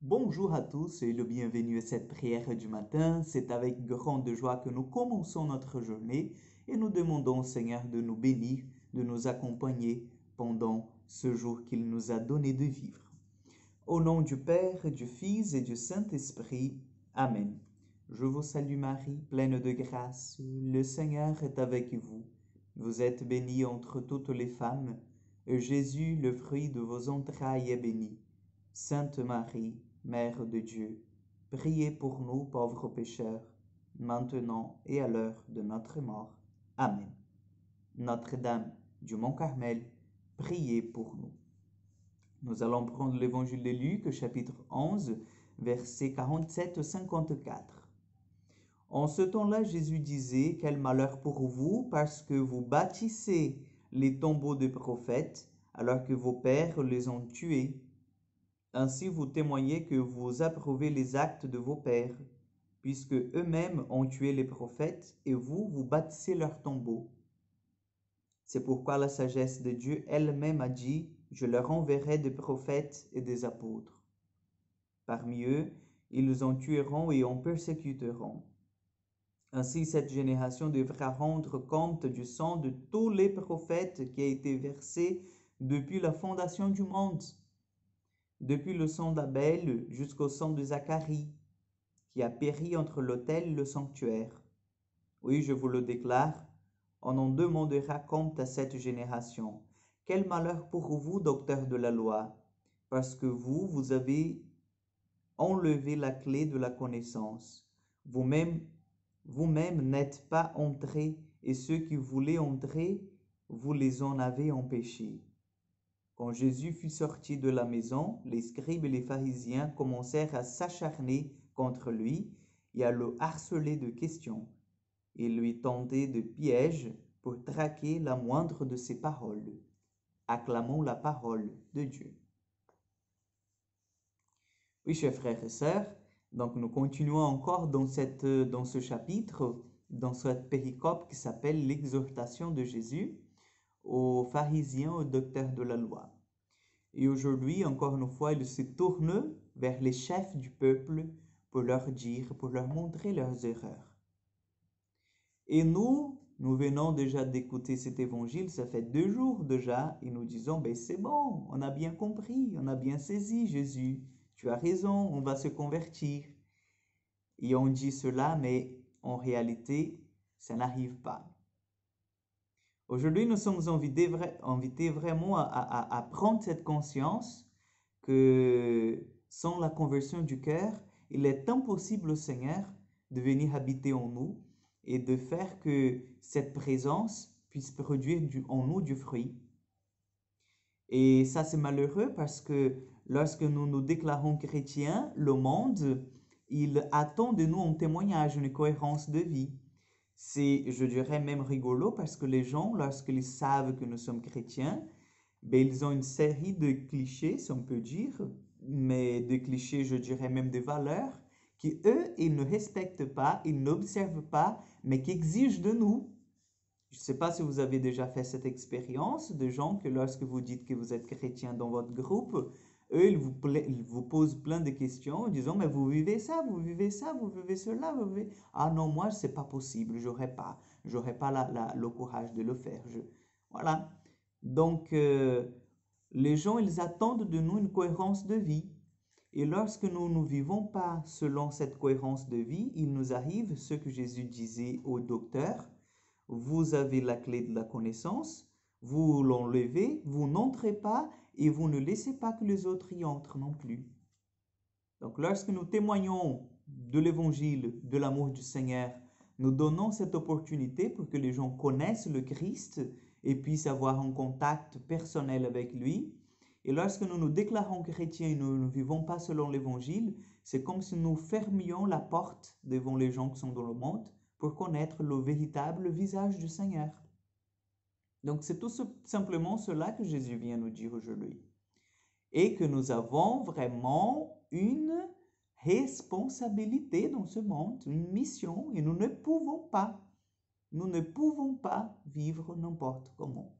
Bonjour à tous et le bienvenue à cette prière du matin. C'est avec grande joie que nous commençons notre journée et nous demandons au Seigneur de nous bénir, de nous accompagner pendant ce jour qu'il nous a donné de vivre. Au nom du Père, du Fils et du Saint-Esprit. Amen. Je vous salue Marie, pleine de grâce. Le Seigneur est avec vous. Vous êtes bénie entre toutes les femmes, et Jésus, le fruit de vos entrailles, est béni. Sainte Marie, Mère de Dieu, priez pour nous pauvres pécheurs, maintenant et à l'heure de notre mort. Amen. Notre-Dame du Mont-Carmel, priez pour nous. Nous allons prendre l'évangile de Luc, chapitre 11, versets 47-54. En ce temps-là, Jésus disait, « Quel malheur pour vous, parce que vous bâtissez les tombeaux des prophètes, alors que vos pères les ont tués. Ainsi vous témoignez que vous approuvez les actes de vos pères, puisque eux-mêmes ont tué les prophètes, et vous, vous bâtissez leurs tombeaux. C'est pourquoi la sagesse de Dieu elle-même a dit, « Je leur enverrai des prophètes et des apôtres. Parmi eux, ils en tueront et en persécuteront. Ainsi cette génération devra rendre compte du sang de tous les prophètes qui a été versé depuis la fondation du monde, depuis le sang d'Abel jusqu'au sang de Zacharie, qui a péri entre l'autel et le sanctuaire. Oui, je vous le déclare, on en demandera compte à cette génération. Quel malheur pour vous, docteurs de la loi, parce que vous avez enlevé la clé de la connaissance. Vous-même n'êtes pas entrés, et ceux qui voulaient entrer, vous les en avez empêchés. Quand Jésus fut sorti de la maison, les scribes et les pharisiens commencèrent à s'acharner contre lui et à le harceler de questions. Ils lui tendaient de pièges pour traquer la moindre de ses paroles. Acclamons la parole de Dieu. Oui, chers frères et sœurs, donc nous continuons encore dans ce chapitre, dans cette péricope qui s'appelle l'exhortation de Jésus aux pharisiens, aux docteurs de la loi. Et aujourd'hui, encore une fois, il se tourne vers les chefs du peuple pour leur dire, pour leur montrer leurs erreurs. Et nous venons déjà d'écouter cet évangile, ça fait 2 jours déjà, et nous disons, ben c'est bon, on a bien compris, on a bien saisi Jésus, tu as raison, on va se convertir. Et on dit cela, mais en réalité, ça n'arrive pas. Aujourd'hui, nous sommes invités vraiment à prendre cette conscience que sans la conversion du cœur, il est impossible au Seigneur de venir habiter en nous et de faire que cette présence puisse produire en nous du fruit. Et ça, c'est malheureux parce que lorsque nous nous déclarons chrétiens, le monde, il attend de nous un témoignage, une cohérence de vie. C'est, je dirais, même rigolo parce que les gens, lorsqu'ils savent que nous sommes chrétiens, ben, ils ont une série de clichés, si on peut dire, mais des clichés, je dirais même des valeurs, qui eux, ils ne respectent pas, ils n'observent pas, mais qui exigent de nous. Je ne sais pas si vous avez déjà fait cette expérience de gens que lorsque vous dites que vous êtes chrétien dans votre groupe, eux, ils vous posent plein de questions en disant, mais vous vivez ça, vous vivez ça, vous vivez cela, vous vivez... Ah non, moi, c'est pas possible, j'aurais pas le courage de le faire. Voilà. Donc, les gens, ils attendent de nous une cohérence de vie. Et lorsque nous ne vivons pas selon cette cohérence de vie, il nous arrive ce que Jésus disait au docteur, vous avez la clé de la connaissance, vous l'enlevez, vous n'entrez pas et vous ne laissez pas que les autres y entrent non plus. Donc lorsque nous témoignons de l'évangile, de l'amour du Seigneur, nous donnons cette opportunité pour que les gens connaissent le Christ et puissent avoir un contact personnel avec lui. Et lorsque nous nous déclarons chrétiens et nous ne vivons pas selon l'évangile, c'est comme si nous fermions la porte devant les gens qui sont dans le monde pour connaître le véritable visage du Seigneur. Donc c'est tout simplement cela que Jésus vient nous dire aujourd'hui. Et que nous avons vraiment une responsabilité dans ce monde, une mission, et nous ne pouvons pas vivre n'importe comment.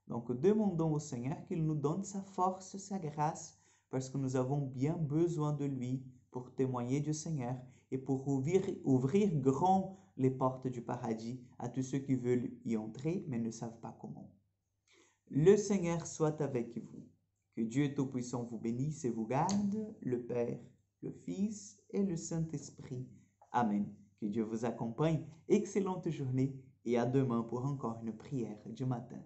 Donc demandons au Seigneur qu'il nous donne sa force, sa grâce, parce que nous avons bien besoin de lui pour témoigner du Seigneur et pour ouvrir grand les portes du paradis à tous ceux qui veulent y entrer mais ne savent pas comment. Le Seigneur soit avec vous. Que Dieu Tout-Puissant vous bénisse et vous garde, le Père, le Fils et le Saint-Esprit. Amen. Que Dieu vous accompagne. Excellente journée et à demain pour encore une prière du matin.